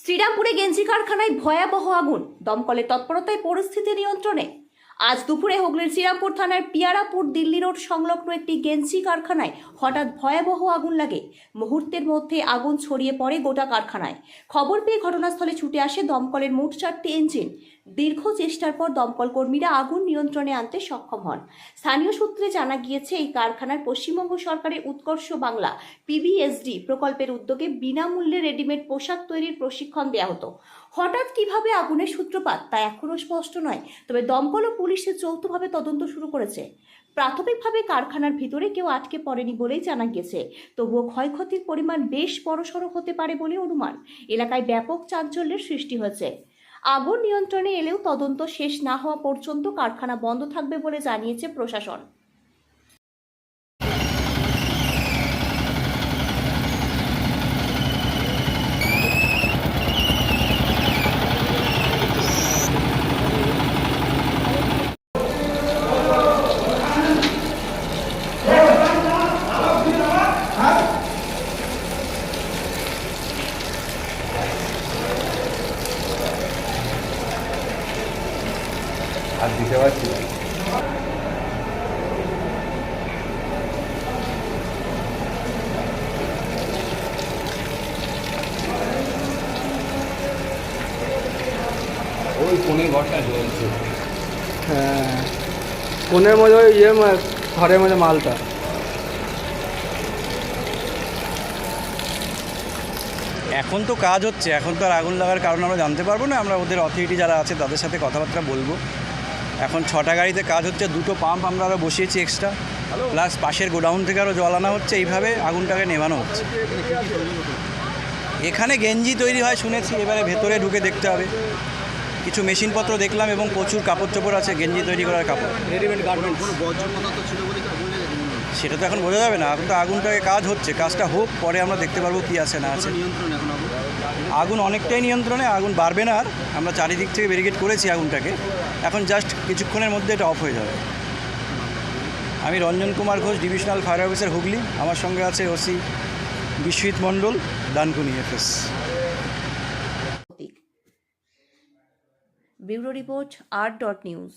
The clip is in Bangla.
শ্রীরামপুরে গেঞ্জি কারখানায় ভয়াবহ আগুন, দমকলের তৎপরতায় পরিস্থিতি নিয়ন্ত্রণে। আজ দুপুরে হুগলির শ্রীরামপুর থানার পিয়ারাপুর দিল্লি রোড সংলগ্ন একটি গেঞ্জি কারখানায় হঠাৎ ভয়াবহ আগুন লাগে। মুহূর্তের মধ্যে আগুন ছড়িয়ে পড়ে গোটা কারখানায়। খবর পেয়ে ঘটনাস্থলে ছুটে আসে দমকলের মোট 4টি ইঞ্জিন। দীর্ঘ চেষ্টার পর দমকল কর্মীরা আগুন নিয়ন্ত্রণে আনতে সক্ষম হন। স্থানীয় সূত্রে জানা গিয়েছে, এই কারখানার পশ্চিমবঙ্গ সরকারের উৎকর্ষ বাংলা পিবিএসডি প্রকল্পের উদ্যোগে বিনামূল্যে রেডিমেড পোশাক তৈরির প্রশিক্ষণ দেওয়া হতো। হঠাৎ কিভাবে আগুনের সূত্রপাত তা এখনও স্পষ্ট নয়, তবে দমকল ও পুলিশের যৌথভাবে তদন্ত শুরু করেছে। প্রাথমিকভাবে কারখানার ভিতরে কেউ আটকে পড়েনি বলেই জানা গেছে, তবুও ক্ষয়ক্ষতির পরিমাণ বেশ বড়সড় হতে পারে বলে অনুমান। এলাকায় ব্যাপক চাঞ্চল্যের সৃষ্টি হয়েছে। আগুন নিয়ন্ত্রণে এলেও তদন্ত শেষ না হওয়া পর্যন্ত কারখানা বন্ধ থাকবে বলে জানিয়েছে প্রশাসন। আর দিতে পারছি না। ওই কোণের ঘরটা জ্বলছে। হ্যাঁ, কোণের মধ্যে ওই ঘরের মধ্যে মালটা। এখন তো কাজ হচ্ছে, এখন তো আর আগুন লাগার কারণ আমরা জানতে পারবো না। আমরা ওদের অথরিটি যারা আছে তাদের সাথে কথাবার্তা বলবো। এখন 6টা গাড়িতে কাজ হচ্ছে, 2টো পাম্প আমরা আরও বসিয়েছি এক্সট্রা, প্লাস পাশের গোডাউন থেকে আরও জল আনা হচ্ছে। এইভাবে আগুনটাকে নেভানো হচ্ছে। এখানে গেঞ্জি তৈরি হয় শুনেছি, এবারে ভেতরে ঢুকে দেখতে হবে। কিছু মেশিনপত্র দেখলাম এবং প্রচুর কাপড় চোপড় আছে, গেঞ্জি তৈরি করার কাপড়, রেডিমেড গার্মেন্টস। সেটা তো এখন বোঝা যাবে না। এখন তো আগুনটাকে কাজ হচ্ছে, কাজটা হোক, পরে আমরা দেখতে পারবো কী আছে না আছে। আগুন অনেকটাই নিয়ন্ত্রণে, আগুন বাড়বে না আর। আমরা চারিদিক থেকে ব্যারিকেড করেছি আগুনটাকে, এখন জাস্ট কিছুক্ষণের মধ্যে এটা অফ হয়ে যাবে। আমি Ranjan Kumar Ghosh, divisional fire officer Hooghly. আমার সঙ্গে আছে OC Biswajit Mondal, Dankuni FS. Bureau report, r.news।